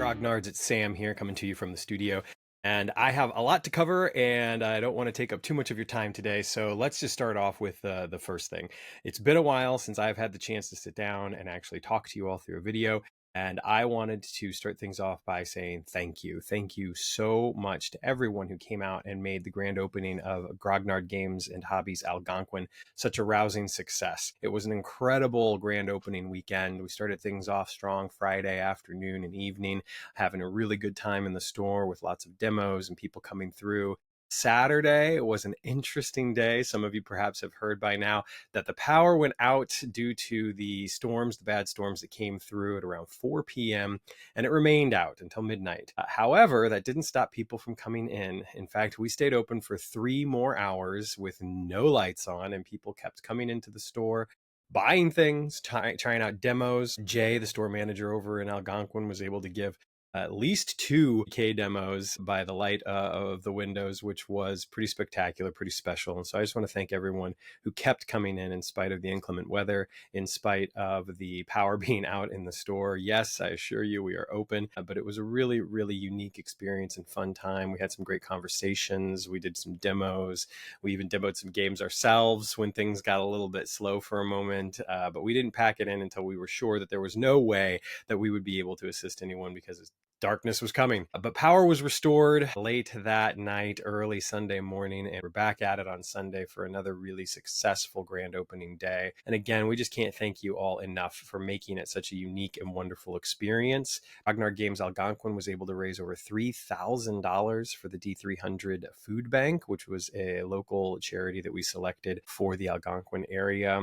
Grognards, it's Sam here coming to you from the studio. And I have a lot to cover and I don't want to take up too much of your time today. So let's just start off with the first thing. It's been a while since I've had the chance to sit down and actually talk to you all through a video. And I wanted to start things off by saying thank you. Thank you so much to everyone who came out and made the grand opening of Grognard Games and Hobbies Algonquin such a rousing success. It was an incredible grand opening weekend. We started things off strong Friday afternoon and evening, having a really good time in the store with lots of demos and people coming through. Saturday was an interesting day. Some of you perhaps have heard by now that the power went out due to the storms, the bad storms that came through at around 4 p.m., and it remained out until midnight. However, that didn't stop people from coming in. In fact, we stayed open for 3 more hours with no lights on, and people kept coming into the store, buying things, trying out demos. Jay, the store manager over in Algonquin, was able to give at least 2 K demos by the light of the windows, which was pretty spectacular, pretty special. And so I just want to thank everyone who kept coming in spite of the inclement weather, in spite of the power being out in the store. Yes, I assure you we are open, but it was a really, really unique experience and fun time. We had some great conversations. We did some demos. We even demoed some games ourselves when things got a little bit slow for a moment, but we didn't pack it in until we were sure that there was no way that we would be able to assist anyone because darkness was coming. But power was restored late that night, early Sunday morning, and we're back at it on Sunday for another really successful grand opening day. And again, we just can't thank you all enough for making it such a unique and wonderful experience. Grognard Games Algonquin was able to raise over $3,000 for the D300 Food Bank, which was a local charity that we selected for the Algonquin area.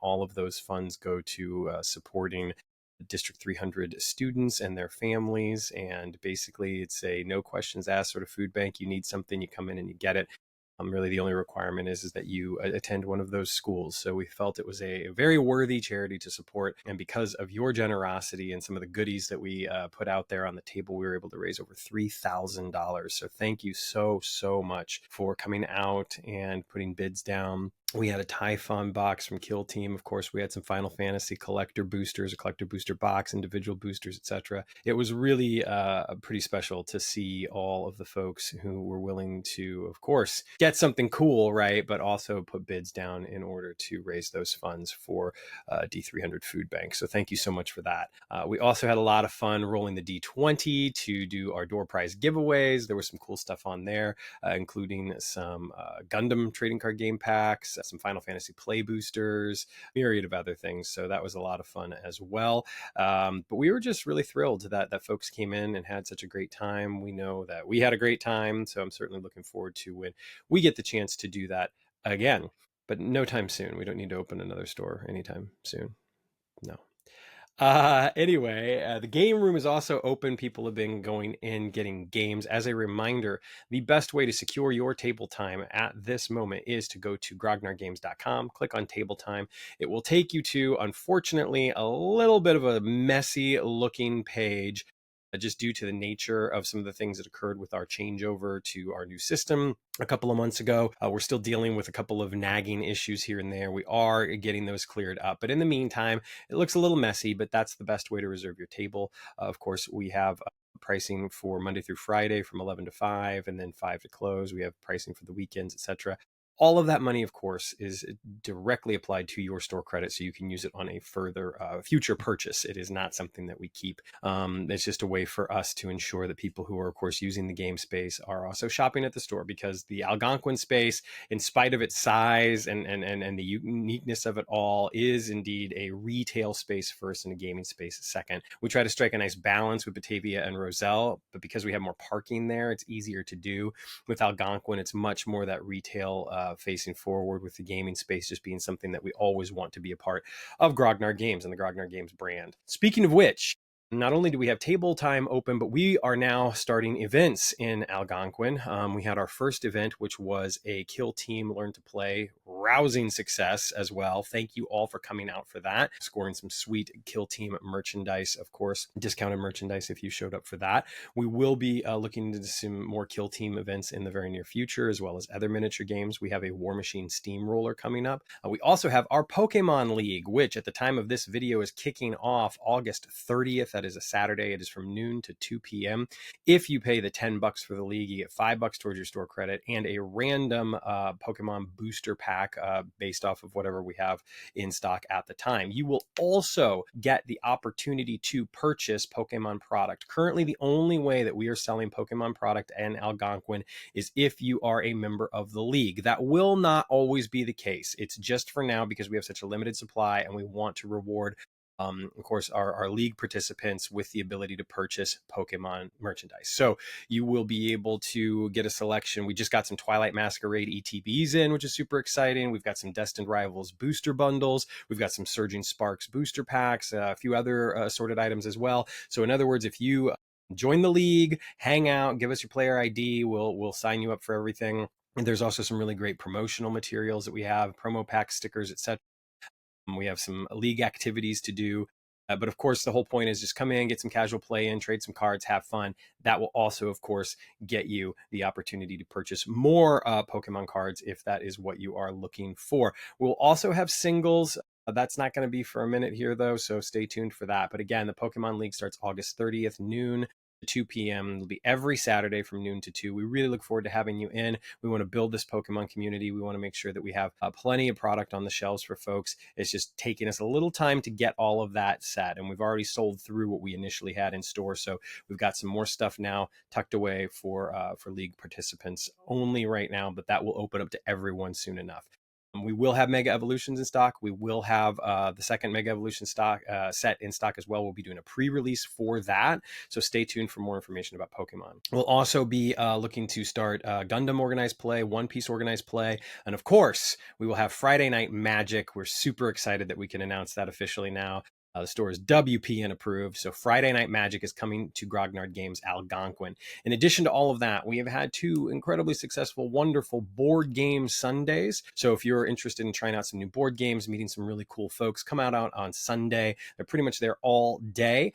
All of those funds go to supporting District 300 students and their families. And basically, it's a no questions asked sort of food bank. You need something, you come in and you get it. Really, the only requirement is that you attend one of those schools. So we felt it was a very worthy charity to support. And because of your generosity and some of the goodies that we put out there on the table, we were able to raise over $3,000. So thank you so much for coming out and putting bids down. We had a Typhon box from Kill Team. Of course, we had some Final Fantasy collector boosters, a collector booster box, individual boosters, etc. It was really pretty special to see all of the folks who were willing to, of course, get something cool, right? But also put bids down in order to raise those funds for D300 Food Bank. So thank you so much for that. We also had a lot of fun rolling the D20 to do our door prize giveaways. There was some cool stuff on there, including some Gundam trading card game packs, some Final Fantasy play boosters, myriad of other things. So that was a lot of fun as well. But we were just really thrilled that folks came in and had such a great time. We know that we had a great time. So I'm certainly looking forward to when we get the chance to do that again, but no time soon. We don't need to open another store anytime soon. No. Anyway, the game room is also open. People have been going in, getting games. As a reminder, the best way to secure your table time at this moment is to go to grognardgames.com, click on table time. It will take you to, unfortunately, a little bit of a messy looking page, just due to the nature of some of the things that occurred with our changeover to our new system a couple of months ago. We're still dealing with a couple of nagging issues here and there. We are getting those cleared up. But in the meantime, it looks a little messy, but that's the best way to reserve your table. Of course, we have pricing for Monday through Friday from 11 to 5 and then 5 to close. We have pricing for the weekends, etc. All of that money, of course, is directly applied to your store credit, so you can use it on a further future purchase. It is not something that we keep. It's just a way for us to ensure that people who are, of course, using the game space are also shopping at the store, because the Algonquin space, in spite of its size and the uniqueness of it all, is indeed a retail space first and a gaming space second. We try to strike a nice balance with Batavia and Roselle, but because we have more parking there, it's easier to do. With Algonquin, it's much more that retail facing forward, with the gaming space just being something that we always want to be a part of Grognard Games and the Grognard Games brand. Speaking of which, not only do we have table time open, but we are now starting events in Algonquin. We had our first event, which was a Kill Team Learn to Play, rousing success as well. Thank you all for coming out for that, scoring some sweet Kill Team merchandise, of course, discounted merchandise if you showed up for that. We will be looking into some more Kill Team events in the very near future, as well as other miniature games. We have a War Machine Steamroller coming up. We also have our Pokemon League, which at the time of this video is kicking off August 30th That is a Saturday. It is from noon to 2 p.m. If you pay the $10 for the league, you get $5 towards your store credit and a random Pokemon booster pack based off of whatever we have in stock at the time. You will also get the opportunity to purchase Pokemon product. Currently, the only way that we are selling Pokemon product and Algonquin is if you are a member of the league. That will not always be the case. It's just for now because we have such a limited supply and we want to reward of course, our league participants with the ability to purchase Pokemon merchandise. So you will be able to get a selection. We just got some Twilight Masquerade ETBs in, which is super exciting. We've got some Destined Rivals booster bundles. We've got some Surging Sparks booster packs, a few other assorted items as well. So in other words, if you join the league, hang out, give us your player ID, we'll sign you up for everything. And there's also some really great promotional materials that we have, promo packs, stickers, etc. We have some league activities to do. But of course, the whole point is just come in, get some casual play in, trade some cards, have fun. That will also, of course, get you the opportunity to purchase more Pokemon cards if that is what you are looking for. We'll also have singles. That's not going to be for a minute here, though, so stay tuned for that. But again, the Pokemon League starts August 30th, noon to 2 p.m. It'll be every Saturday from noon to 2. We really look forward to having you in. We want to build this Pokemon community. We want to make sure that we have plenty of product on the shelves for folks. It's just taking us a little time to get all of that set, and we've already sold through what we initially had in store. So we've got some more stuff now tucked away for league participants only right now, but that will open up to everyone soon enough. We will have Mega Evolutions in stock. We will have the second Mega Evolution stock set in stock as well. We'll be doing a pre-release for that. So stay tuned for more information about Pokemon. We'll also be looking to start Gundam organized play, One Piece organized play. And of course, we will have Friday Night Magic. We're super excited that we can announce that officially now. The store is WPN approved. So Friday Night Magic is coming to Grognard Games Algonquin. In addition to all of that, we have had 2 incredibly successful, wonderful board game Sundays. So if you're interested in trying out some new board games, meeting some really cool folks, come out on Sunday. They're pretty much there all day.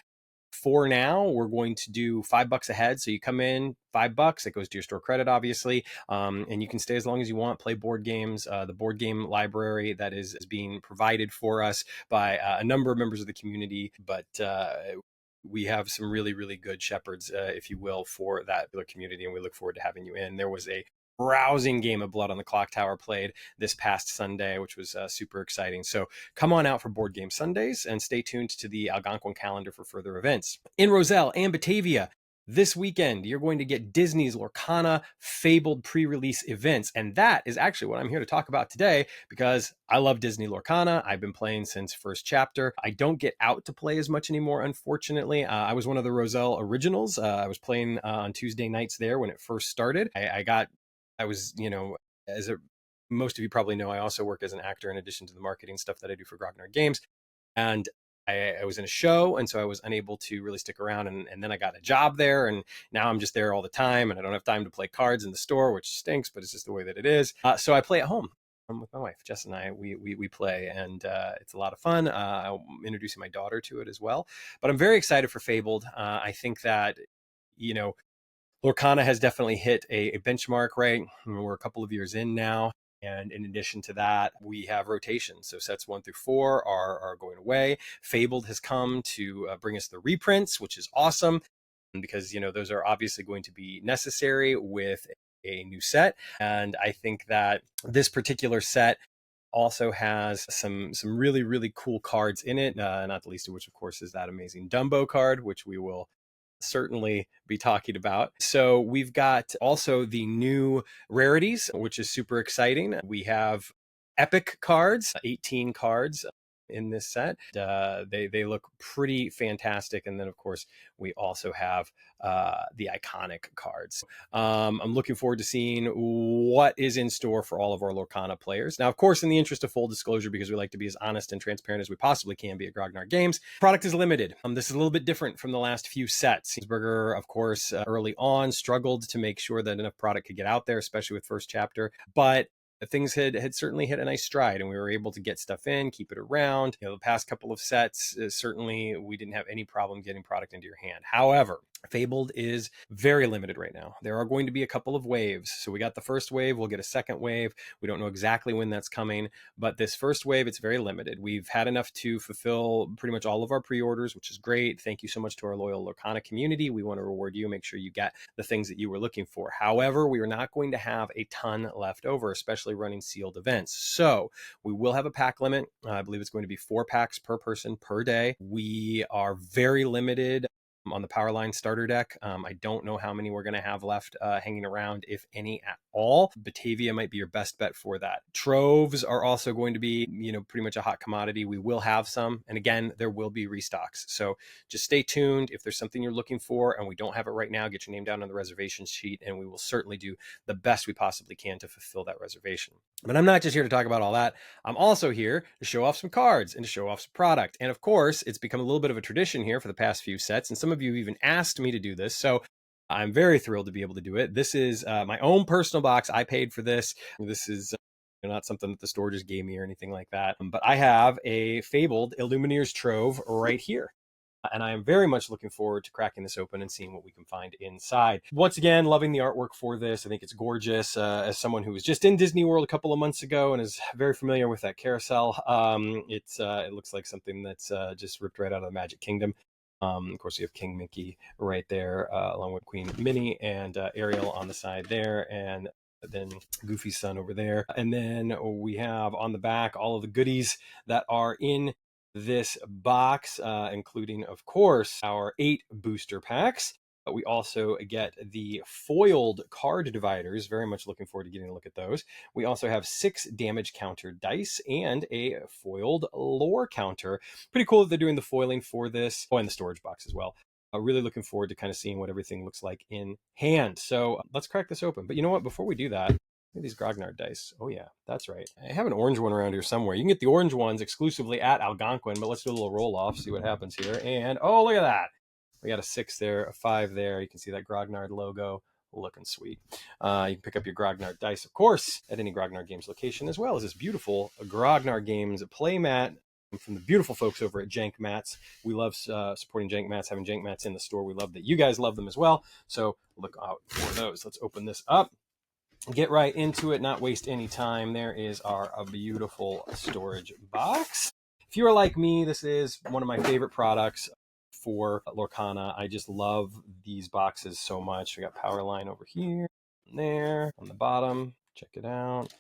For now, we're going to do $5 a head. So you come in, $5, it goes to your store credit, obviously. And you can stay as long as you want, play board games. The board game library that is being provided for us by a number of members of the community. But we have some really, really good shepherds, if you will, for that community. And we look forward to having you in. There was a rousing game of Blood on the Clock Tower played this past Sunday, which was super exciting. So come on out for Board Game Sundays and stay tuned to the Algonquin calendar for further events. In Roselle and Batavia, this weekend, you're going to get Disney's Lorcana Fabled pre-release events. And that is actually what I'm here to talk about today because I love Disney Lorcana. I've been playing since first chapter. I don't get out to play as much anymore, unfortunately. I was one of the Roselle originals. I was playing on Tuesday nights there when it first started. I was, as most of you probably know, I also work as an actor in addition to the marketing stuff that I do for Grognard Games. And I was in a show, and so I was unable to really stick around. And then I got a job there, and now I'm just there all the time, and I don't have time to play cards in the store, which stinks, but it's just the way that it is. So I play at home. I'm with my wife, Jess, and I, we play, and it's a lot of fun. I'm introducing my daughter to it as well. But I'm very excited for Fabled. I think that, Lorcana has definitely hit a benchmark, right? We're a couple of years in now. And in addition to that, we have rotations. So sets 1 through 4 are going away. Fabled has come to bring us the reprints, which is awesome because, those are obviously going to be necessary with a new set. And I think that this particular set also has some really, really cool cards in it, not the least of which, of course, is that amazing Dumbo card, which we will certainly be talking about. So we've got also the new rarities, which is super exciting. We have epic cards, 18 cards in this set. They look pretty fantastic. And then, of course, we also have the iconic cards. I'm looking forward to seeing what is in store for all of our Lorcana players. Now, of course, in the interest of full disclosure, because we like to be as honest and transparent as we possibly can be at Grognard Games, product is limited. This is a little bit different from the last few sets. Burger, of course, early on struggled to make sure that enough product could get out there, especially with first chapter. But things had certainly hit a nice stride, and we were able to get stuff in, keep it around. The past couple of sets, certainly we didn't have any problem getting product into your hand. However, Fabled is very limited right now. There are going to be a couple of waves. So we got the first wave, we'll get a second wave. We don't know exactly when that's coming, but this first wave, it's very limited. We've had enough to fulfill pretty much all of our pre-orders, which is great. Thank you so much to our loyal Lorcana community. We want to reward you, make sure you get the things that you were looking for. However, we are not going to have a ton left over, especially running sealed events. So we will have a pack limit. I believe it's going to be 4 packs per person per day. We are very limited on the Powerline starter deck. I don't know how many we're going to have left hanging around, if any at all. Batavia might be your best bet for that. Troves are also going to be, pretty much a hot commodity. We will have some, and again, there will be restocks. So just stay tuned. If there's something you're looking for and we don't have it right now, get your name down on the reservation sheet, and we will certainly do the best we possibly can to fulfill that reservation. But I'm not just here to talk about all that. I'm also here to show off some cards and to show off some product. And of course, it's become a little bit of a tradition here for the past few sets, and some of you even asked me to do this. So I'm very thrilled to be able to do it. This is my own personal box. I paid for this. This is not something that the store just gave me or anything like that. But I have a Fabled Illumineers Trove right here. And I am very much looking forward to cracking this open and seeing what we can find inside. Once again, loving the artwork for this. I think it's gorgeous. As someone who was just in Disney World a couple of months ago and is very familiar with that carousel, it looks like something that's just ripped right out of the Magic Kingdom. Of course, you have King Mickey right there, along with Queen Minnie and Ariel on the side there, and then Goofy's son over there. And then we have on the back all of the goodies that are in this box, including, of course, our 8 booster packs. But we also get the foiled card dividers. Very much looking forward to getting a look at those. We also have 6 damage counter dice and a foiled lore counter. Pretty cool that they're doing the foiling for this. Oh, and the storage box as well. Really looking forward to kind of seeing what everything looks like in hand. So let's crack this open. But you know what? Before we do that, look at these Grognard dice. Oh yeah, that's right. I have an orange one around here somewhere. You can get the orange ones exclusively at Algonquin, but let's do a little roll off, see what happens here. And oh, look at that. We got a 6 there, a 5 there. You can see that Grognard logo. Looking sweet. You can pick up your Grognard dice, of course, at any Grognard Games location, as well as this beautiful Grognard Games playmat from the beautiful folks over at Jank Mats. We love supporting Jank Mats, having Jank Mats in the store. We love that you guys love them as well. So look out for those. Let's open this up. Get right into it, not waste any time. There is our beautiful storage box. If you are like me, this is one of my favorite products for Lorcana. I just love these boxes so much. We got Powerline over here, and there, on the bottom. Check it out.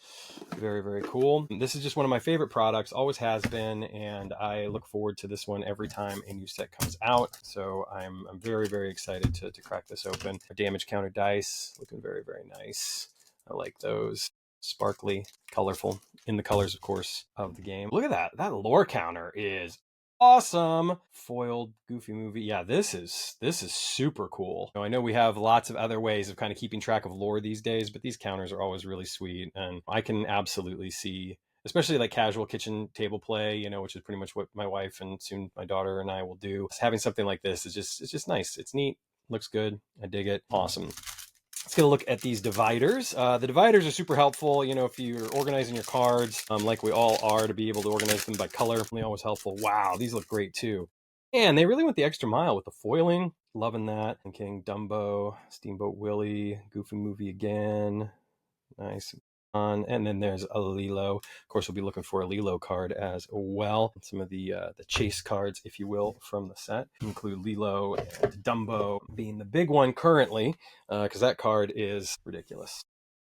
Very, very cool. This is just one of my favorite products, always has been, and I look forward to this one every time a new set comes out. So I'm very, very excited to crack this open. A damage counter dice, looking very, very nice. I like those. Sparkly, colorful, in the colors, of course, of the game. Look at that. That lore counter is awesome. Foiled Goofy movie. Yeah, this is super cool. I know we have lots of other ways of kind of keeping track of lore these days, but these counters are always really sweet, and I can absolutely see, especially like casual kitchen table play, which is pretty much what my wife and soon my daughter and I will do. Having something like this is just nice. It's neat. Looks good. I dig it. Awesome. Let's get a look at these dividers. The dividers are super helpful, if you're organizing your cards, like we all are, to be able to organize them by color. Really always helpful. Wow, these look great too. And they really went the extra mile with the foiling. Loving that. And King Dumbo, Steamboat Willie, Goofy movie again. Nice. And then there's a Lilo. Of course, we'll be looking for a Lilo card as well. Some of the chase cards, if you will, from the set include Lilo and Dumbo being the big one currently, because that card is ridiculous.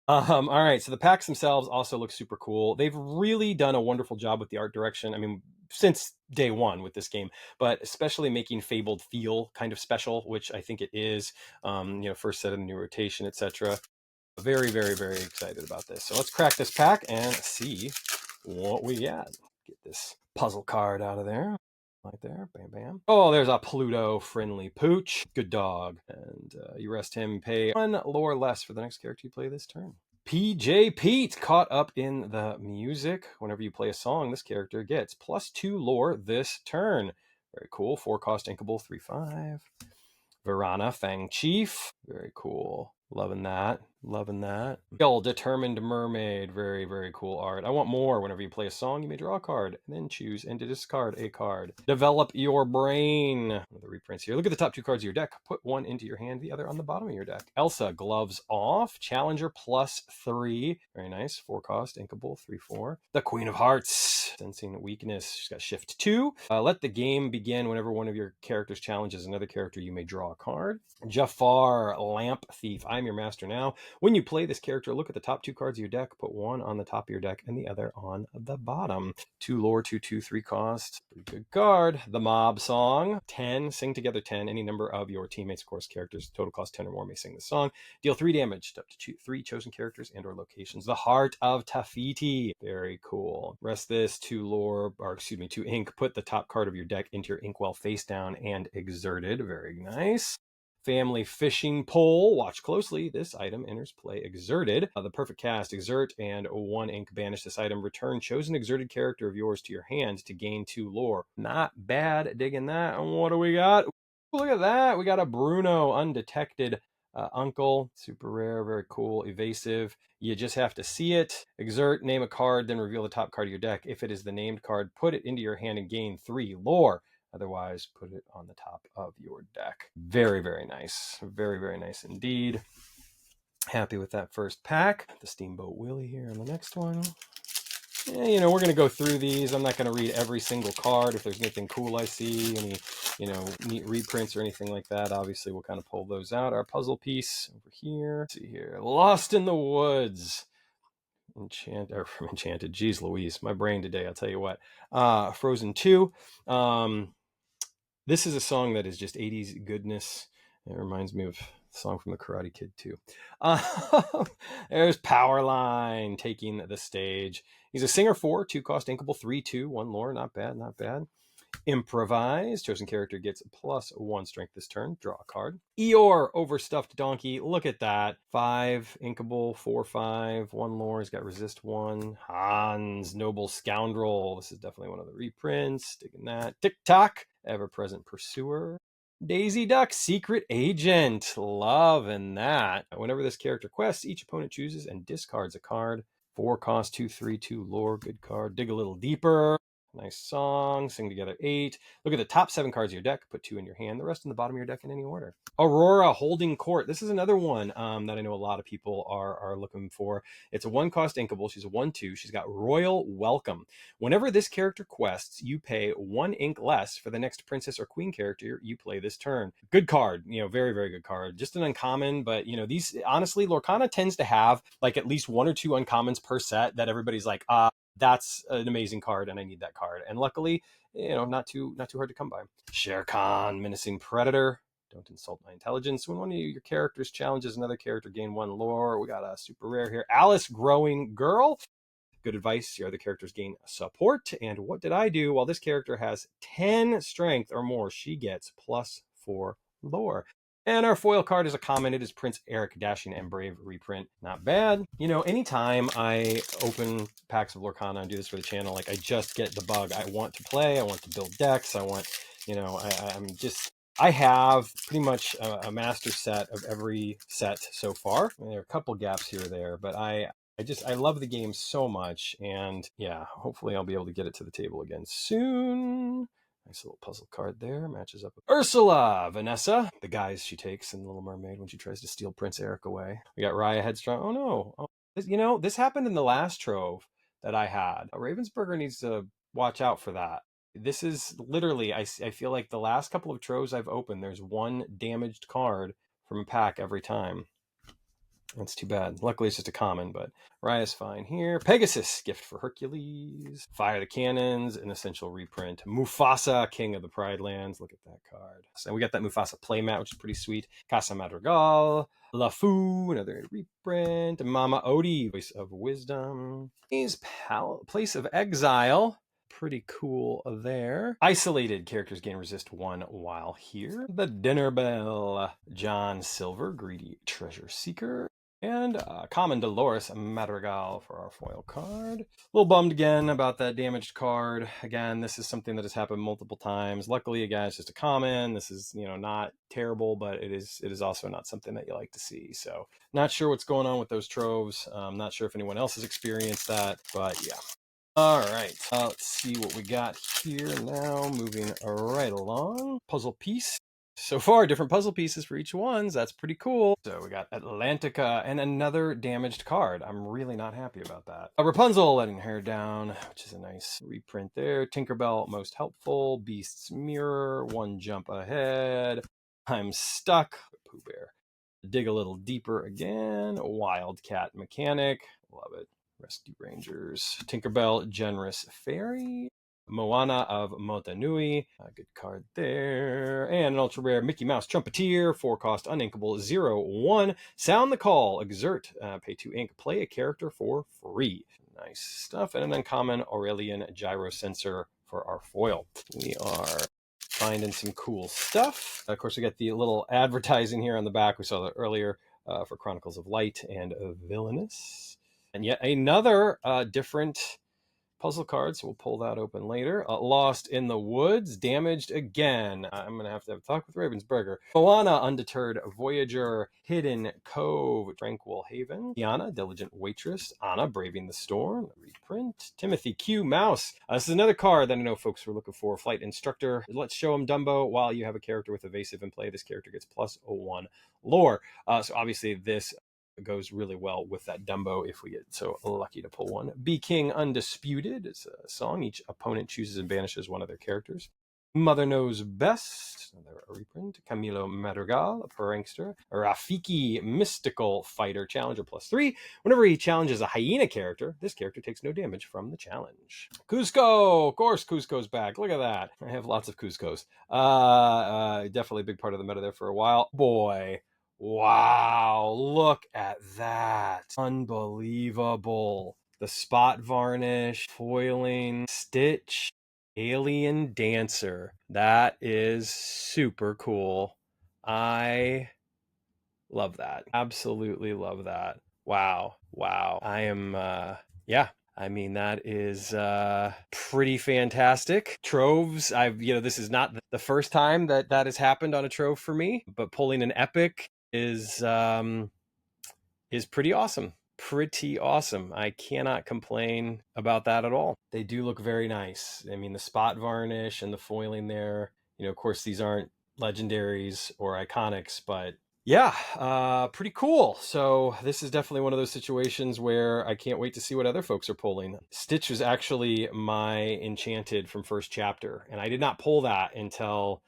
All right, so the packs themselves also look super cool. They've really done a wonderful job with the art direction. I mean, since day one with this game, but especially making Fabled feel kind of special, which I think it is. First set of the new rotation, etc. Very, very, very excited about this. So let's crack this pack and see what we got. Get this puzzle card out of there. Right there. Bam, bam. Oh, there's a Pluto-friendly pooch. Good dog. And you rest him, pay 1 lore less for the next character you play this turn. PJ Pete, caught up in the music. Whenever you play a song, this character gets +2 lore this turn. Very cool. 4-cost inkable, 3/5. Verana, Fang Chief. Very cool. Loving that. Loving that. Real Determined Mermaid. Very, very cool art. I want more. Whenever you play a song, you may draw a card and then choose and to discard a card. Develop your brain. The reprints here. Look at the top 2 cards of your deck. Put one into your hand, the other on the bottom of your deck. Elsa, Gloves Off. Challenger +3. Very nice. 4 cost. Inkable. 3/4. The Queen of Hearts. Sensing Weakness. She's got Shift 2. Let the game begin. Whenever one of your characters challenges another character, you may draw a card. Jafar, Lamp Thief. I'm your master now. When you play this character, look at the top 2 cards of your deck, put one on the top of your deck and the other on the bottom. 2 lore, 2/2, 3 cost. Pretty good card. The Mob Song. 10. Sing together 10. Any number of your teammates, of course, characters, total cost 10 or more may sing the song. Deal 3 damage to up to 3 chosen characters and or locations. The Heart of Tafiti. Very cool. Rest this 2 lore, or excuse me, 2 ink. Put the top card of your deck into your inkwell face down and exerted. Very nice. Family Fishing Pole. Watch closely. This item enters play exerted. The perfect cast. Exert and 1 ink. Banish this item. Return chosen exerted character of yours to your hand to gain 2 lore. Not bad. Digging that. And what do we got? Ooh, look at that. We got a Bruno Undetected Uncle. Super rare. Very cool. Evasive. You just have to see it. Exert. Name a card. Then reveal the top card of your deck. If it is the named card, put it into your hand and gain 3 lore. Otherwise, put it on the top of your deck. Very, very nice. Very, very nice indeed. Happy with that first pack. The Steamboat Willie here on the next one. Yeah, you know, we're going to go through these. I'm not going to read every single card. If there's anything cool I see, any, you know, neat reprints or anything like that, obviously we'll kind of pull those out. Our puzzle piece over here. Let's see here. Lost in the Woods. Enchanted. Geez Louise, my brain today, I'll tell you what. Frozen 2. This is a song that is just 80s goodness. It reminds me of the song from the Karate Kid too. There's Powerline taking the stage. He's a singer 4, 2 cost, inkable, 3/2, 1 lore. Not bad, not bad. Improvise. Chosen character gets +1 strength this turn. Draw a card. Eeyore, Overstuffed Donkey. Look at that. 5 inkable, 4/5, 1 lore. He's got resist 1. Hans, Noble Scoundrel. This is definitely one of the reprints. Digging that. Tick-Tock, Ever-Present Pursuer. Daisy Duck, Secret Agent. Loving that. Whenever this character quests, each opponent chooses and discards a card. 4 cost, 2/3, 2 lore. Good card. Dig a little deeper. Nice song. Sing together 8. Look at the top 7 cards of your deck. Put 2 in your hand. The rest in the bottom of your deck in any order. Aurora, Holding Court. This is another one that I know a lot of people are looking for. It's a 1 cost inkable. She's a 1/2. She's got Royal Welcome. Whenever this character quests, you pay 1 ink less for the next princess or queen character you play this turn. Good card. You know, very, very good card. Just an uncommon, but you know, these, honestly, Lorcana tends to have like at least 1 or 2 uncommons per set that everybody's like, that's an amazing card and I need that card. And luckily, you know, not too hard to come by. Shere Khan, Menacing Predator. Don't insult my intelligence. When one of your characters challenges another character, gain 1 lore. We got a super rare here. Alice, Growing Girl. Good advice. Your other characters gain support. And what did I do? While this character has 10 strength or more, she gets +4 lore. And our foil card is a common. It is Prince Eric, Dashing and Brave reprint. Not bad. You know, anytime I open packs of Lorcana and do this for the channel, like I just get the bug. I want to play. I want to build decks. I want, you know, I have pretty much a master set of every set so far. I mean, there are a couple gaps here or there, but I love the game so much. And yeah, hopefully I'll be able to get it to the table again soon. Nice little puzzle card there. Matches up with Ursula, Vanessa, the guise she takes in Little Mermaid when she tries to steal Prince Eric away. We got Raya Headstrong. Oh no. Oh, you know, this happened in the last trove that I had. Ravensburger needs to watch out for that. This is literally, I feel like the last couple of troves I've opened, there's 1 damaged card from a pack every time. That's too bad. Luckily, it's just a common, but Raya's fine here. Pegasus, Gift for Hercules. Fire the Cannons, an essential reprint. Mufasa, King of the Pride Lands. Look at that card. So we got that Mufasa playmat, which is pretty sweet. Casa Madrigal. LaFou, another reprint. Mama Odie, Voice of Wisdom. Place of Exile. Pretty cool there. Isolated, characters gain resist 1 while here. The Dinner Bell. John Silver, Greedy Treasure Seeker. And common Dolores Madrigal for our foil card. A little bummed again about that damaged card. Again, this is something that has happened multiple times. Luckily, again, it's just a common. This is, not terrible, but it is also not something that you like to see. So not sure what's going on with those troves. Not sure if anyone else has experienced that, but yeah. All right, let's see what we got here now. Moving right along. Puzzle piece. So far, different puzzle pieces for each one. That's pretty cool. So we got Atlantica and another damaged card. I'm really not happy about that. Rapunzel letting hair down, which is a nice reprint there. Tinkerbell, most helpful. Beast's mirror, one jump ahead. I'm stuck. Pooh Bear. Dig a little deeper again. Wildcat mechanic. Love it. Rescue Rangers. Tinkerbell, Generous Fairy. Moana of Motunui, a good card there. And an ultra rare Mickey Mouse Trumpeter, 4-cost, uninkable, 0/1. Sound the call, exert, pay 2 ink, play a character for free. Nice stuff. And an uncommon Aurelian Gyro Sensor for our foil. We are finding some cool stuff. Of course, we got the little advertising here on the back. We saw that earlier for Chronicles of Light and Villainous. And yet another different puzzle card, so we'll pull that open later. Lost in the Woods, damaged again. I'm going to have a talk with Ravensburger. Moana, Undeterred Voyager. Hidden Cove, Tranquil Haven. Tiana, Diligent Waitress. Anna, Braving the Storm, reprint. Timothy Q. Mouse. This is another card that I know folks were looking for. Flight Instructor. Let's show him Dumbo. While you have a character with evasive in play, this character gets +1 lore. So obviously this goes really well with that Dumbo if we get so lucky to pull one. Be King Undisputed. It's a song. Each opponent chooses and banishes one of their characters. Mother Knows Best. Another reprint. Camilo Madrigal, a prankster. Rafiki, Mystical Fighter. Challenger +3. Whenever he challenges a hyena character, this character takes no damage from the challenge. Cusco. Of course, Cusco's back. Look at that. I have lots of Cuscos. Definitely a big part of the meta there for a while. Boy. Wow, look at that. Unbelievable. The spot varnish, foiling, stitch, alien dancer. That is super cool. I love that. Absolutely love that. Wow. I am, yeah. I mean, that is pretty fantastic. Troves, this is not the first time that has happened on a trove for me, but pulling an epic is pretty awesome. Pretty awesome. I cannot complain about that at all. They do look very nice. I mean, the spot varnish and the foiling there, of course, these aren't legendaries or iconics, but yeah, pretty cool. So this is definitely one of those situations where I can't wait to see what other folks are pulling. Stitch was actually my Enchanted from first chapter, and I did not pull that until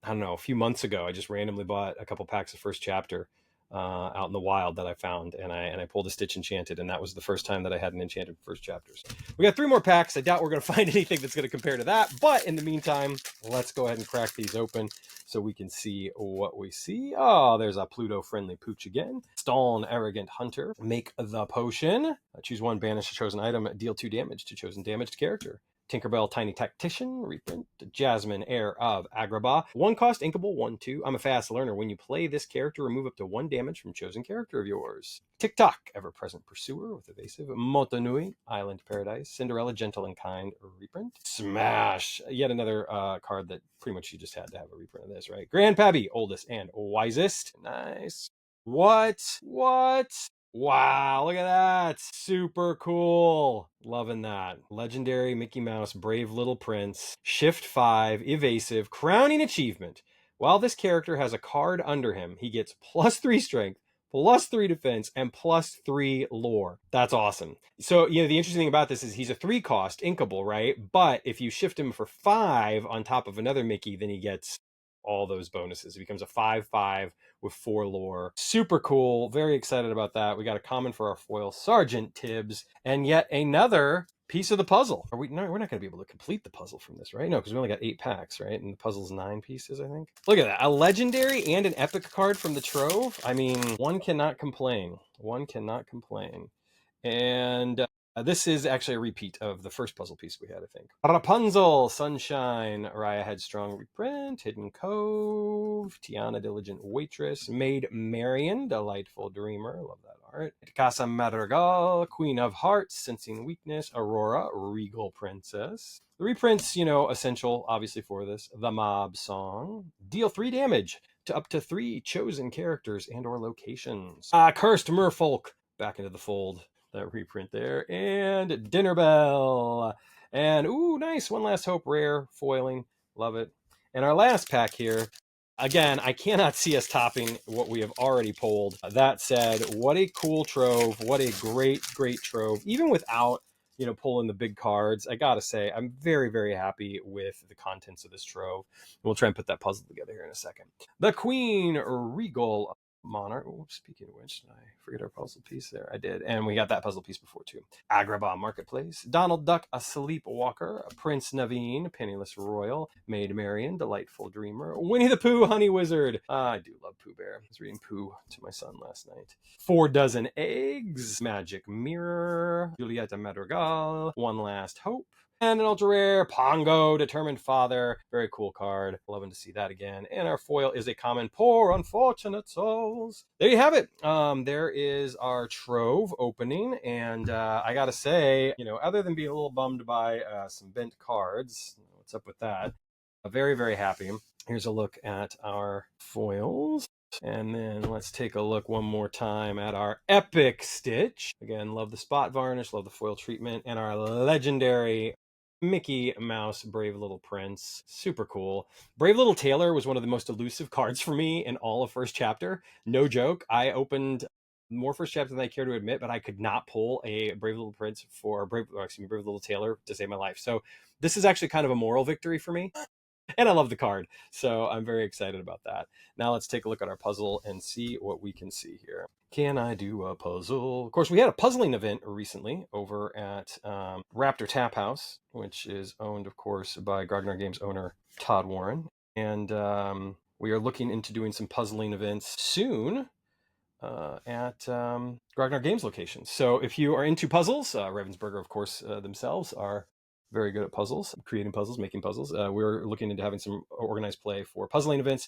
I don't know, a few months ago. I just randomly bought a couple packs of first chapter out in the wild that I found, and I pulled a Stitch Enchanted, and that was the first time that I had an Enchanted first chapters. We got 3 more packs. I doubt we're going to find anything that's going to compare to that, but in the meantime, let's go ahead and crack these open so we can see what we see. Oh, there's a Pluto-friendly Pooch again. Staln, Arrogant Hunter. Make the Potion. Choose 1, banish a chosen item, deal 2 damage to chosen damaged character. Tinkerbell, Tiny Tactician, reprint. Jasmine, Heir of Agrabah. 1-cost, inkable, 1/2. I'm a fast learner. When you play this character, remove up to 1 damage from chosen character of yours. Tick-Tock, Ever-Present Pursuer with evasive. Motunui, Island Paradise. Cinderella, Gentle and Kind, reprint. Smash! Yet another card that pretty much you just had to have a reprint of this, right? Grandpappy, Oldest and Wisest. Nice. What? Wow, look at that. Super cool. Loving that. Legendary Mickey Mouse, Brave Little Prince, Shift 5, Evasive, Crowning Achievement. While this character has a card under him, he gets +3 strength, +3 defense, and +3 lore. That's awesome. So, the interesting thing about this is he's a 3-cost inkable, right? But if you shift him for 5 on top of another Mickey, then he gets all those bonuses. It becomes a 5/5 with 4 lore. Super cool. Very excited about that. We got a common for our foil, Sergeant Tibbs, and yet another piece of the puzzle. No, we're not going to be able to complete the puzzle from this, right? No, because we only got 8 packs, right? And the puzzle's 9 pieces, I think. Look at that. A legendary and an epic card from the Trove. I mean, one cannot complain. And This is actually a repeat of the first puzzle piece we had, I think. Rapunzel, Sunshine, Raya Headstrong reprint, Hidden Cove, Tiana, Diligent Waitress, Maid Marian, Delightful Dreamer, love that art. Casa Madrigal, Queen of Hearts, Sensing Weakness, Aurora, Regal Princess. The reprints, essential, obviously, for this. The Mob Song, deal 3 damage to up to 3 chosen characters and or locations. Cursed Merfolk, back into the fold. That reprint there. And Dinner Bell. And, ooh, nice. One Last Hope, rare, foiling. Love it. And our last pack here, again, I cannot see us topping what we have already pulled. That said, what a cool trove. What a great, great trove. Even without, pulling the big cards, I gotta say, I'm very, very happy with the contents of this trove. We'll try and put that puzzle together here in a second. The Queen Regal Monarch. Oh, speaking of which, did I forget our puzzle piece there? I did. And we got that puzzle piece before too. Agrabah Marketplace. Donald Duck, a Sleepwalker. Prince Naveen, Penniless Royal. Maid Marian, Delightful Dreamer. Winnie the Pooh, Honey Wizard. I do love Pooh Bear. I was reading Pooh to my son last night. 4 Dozen Eggs. Magic Mirror. Julieta Madrigal. One Last Hope. And an ultra rare Pongo, Determined Father. Very cool card. Loving to see that again. And our foil is a common Poor Unfortunate Souls. There you have it. There is our trove opening. And I gotta say, other than being a little bummed by some bent cards, what's up with that? Very, very happy. Here's a look at our foils. And then let's take a look one more time at our epic stitch. Again, love the spot varnish, love the foil treatment, and our legendary Mickey Mouse Brave Little Prince. Super cool. Brave Little Tailor was one of the most elusive cards for me in all of first chapter. No joke. I opened more first chapter than I care to admit, but I could not pull a Brave Little Prince for Brave Little Tailor to save my life. So this is actually kind of a moral victory for me. And I love the card, so I'm very excited about that. Now let's take a look at our puzzle and see what we can see here. Can I do a puzzle? Of course, we had a puzzling event recently over at Raptor Tap House, which is owned, of course, by Grognard Games owner Todd Warren. And we are looking into doing some puzzling events soon at Grognard Games locations. So if you are into puzzles, Ravensburger, of course, themselves are very good at puzzles, creating puzzles, making puzzles. We're looking into having some organized play for puzzling events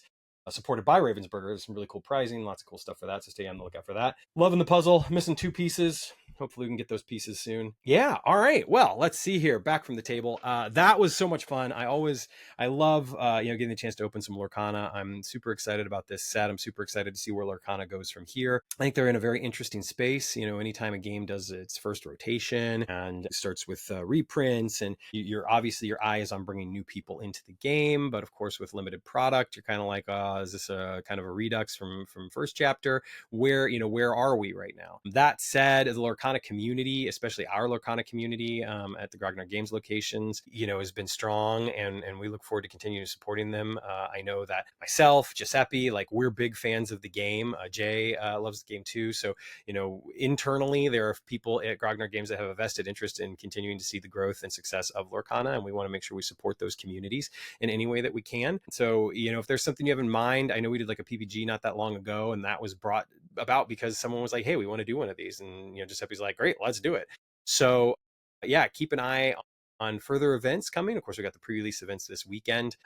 supported by Ravensburger. There's some really cool prizing, lots of cool stuff for that, so stay on the lookout for that. Loving the puzzle, missing 2 pieces. Hopefully we can get those pieces soon. Yeah, all right. Well, let's see here. Back from the table. That was so much fun. I love, getting the chance to open some Lorcana. I'm super excited about this set. I'm super excited to see where Lorcana goes from here. I think they're in a very interesting space. Anytime a game does its first rotation and it starts with reprints, and you're obviously your eye is on bringing new people into the game. But of course, with limited product, you're kind of like, is this a kind of a redux from first chapter? Where are we right now? That said, the Lorcana community, especially our Lorcana community at the Grognard Games locations, has been strong, and we look forward to continuing supporting them. I know that myself, Giuseppe, we're big fans of the game. Jay loves the game too. So, internally, there are people at Grognard Games that have a vested interest in continuing to see the growth and success of Lorcana, and we want to make sure we support those communities in any way that we can. So, if there's something you have in mind, I know we did a PPG not that long ago, and that was brought about because someone was like, hey, we want to do one of these. And, Giuseppe's like, great, let's do it. So yeah, keep an eye on further events coming. Of course, we got the pre-release events this weekend.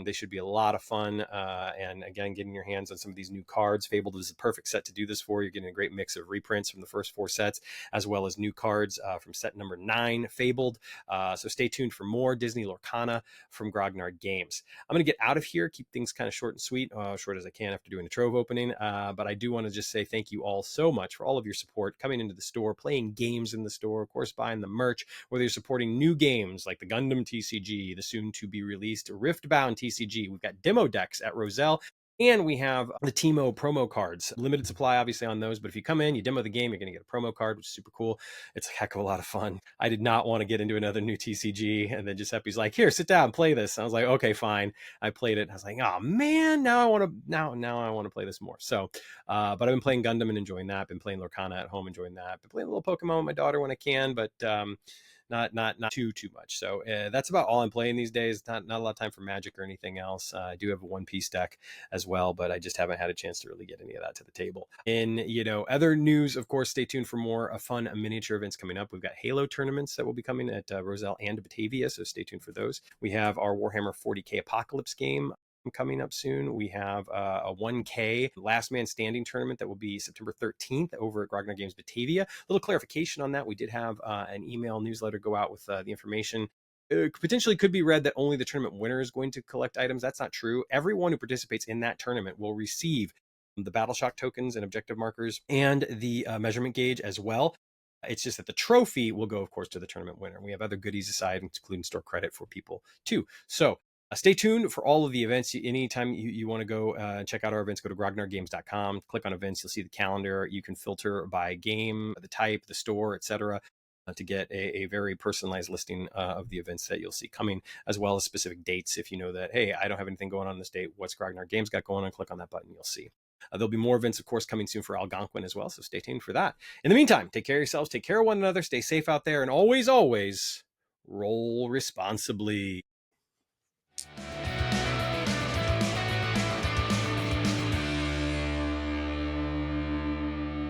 They should be a lot of fun. And again, getting your hands on some of these new cards. Fabled is the perfect set to do this for. You're getting a great mix of reprints from the first 4 sets, as well as new cards from set number 9, Fabled. So stay tuned for more Disney Lorcana from Grognard Games. I'm going to get out of here, keep things kind of short and sweet, short as I can after doing a trove opening. But I do want to just say thank you all so much for all of your support, coming into the store, playing games in the store, of course, buying the merch, whether you're supporting new games like the Gundam TCG, the soon to be released Riftbound TCG. We've got demo decks at Roselle. And we have the Teemo promo cards. Limited supply, obviously, on those. But if you come in, you demo the game, you're going to get a promo card, which is super cool. It's a heck of a lot of fun. I did not want to get into another new TCG. And then Giuseppe's like, here, sit down, play this. And I was like, okay, fine. I played it. I was like, oh, man, now I want to play this more. So, but I've been playing Gundam and enjoying that. Been playing Lorcana at home, enjoying that. Been playing a little Pokemon with my daughter when I can. But not too much. So that's about all I'm playing these days. Not a lot of time for Magic or anything else. I do have a One Piece deck as well, but I just haven't had a chance to really get any of that to the table. In other news, of course, stay tuned for more fun miniature events coming up. We've got Halo tournaments that will be coming at Roselle and Batavia, so stay tuned for those. We have our Warhammer 40k Apocalypse game coming up soon. We have a 1K Last Man Standing tournament that will be September 13th over at Grognard Games Batavia. A little clarification on that. We did have an email newsletter go out with the information. It potentially could be read that only the tournament winner is going to collect items. That's not true. Everyone who participates in that tournament will receive the Battle Shock tokens and objective markers and the measurement gauge as well. It's just that the trophy will go, of course, to the tournament winner. We have other goodies aside, including store credit for people too. So stay tuned for all of the events. Anytime you want to go check out our events, go to grognardgames.com, click on events. You'll see the calendar. You can filter by game, the type, the store, etc., to get a very personalized listing of the events that you'll see coming, as well as specific dates. If you know that, hey, I don't have anything going on this date, what's Grognard Games got going on? Click on that button, you'll see. There'll be more events, of course, coming soon for Algonquin as well, so stay tuned for that. In the meantime, take care of yourselves, take care of one another, stay safe out there, and always, always roll responsibly.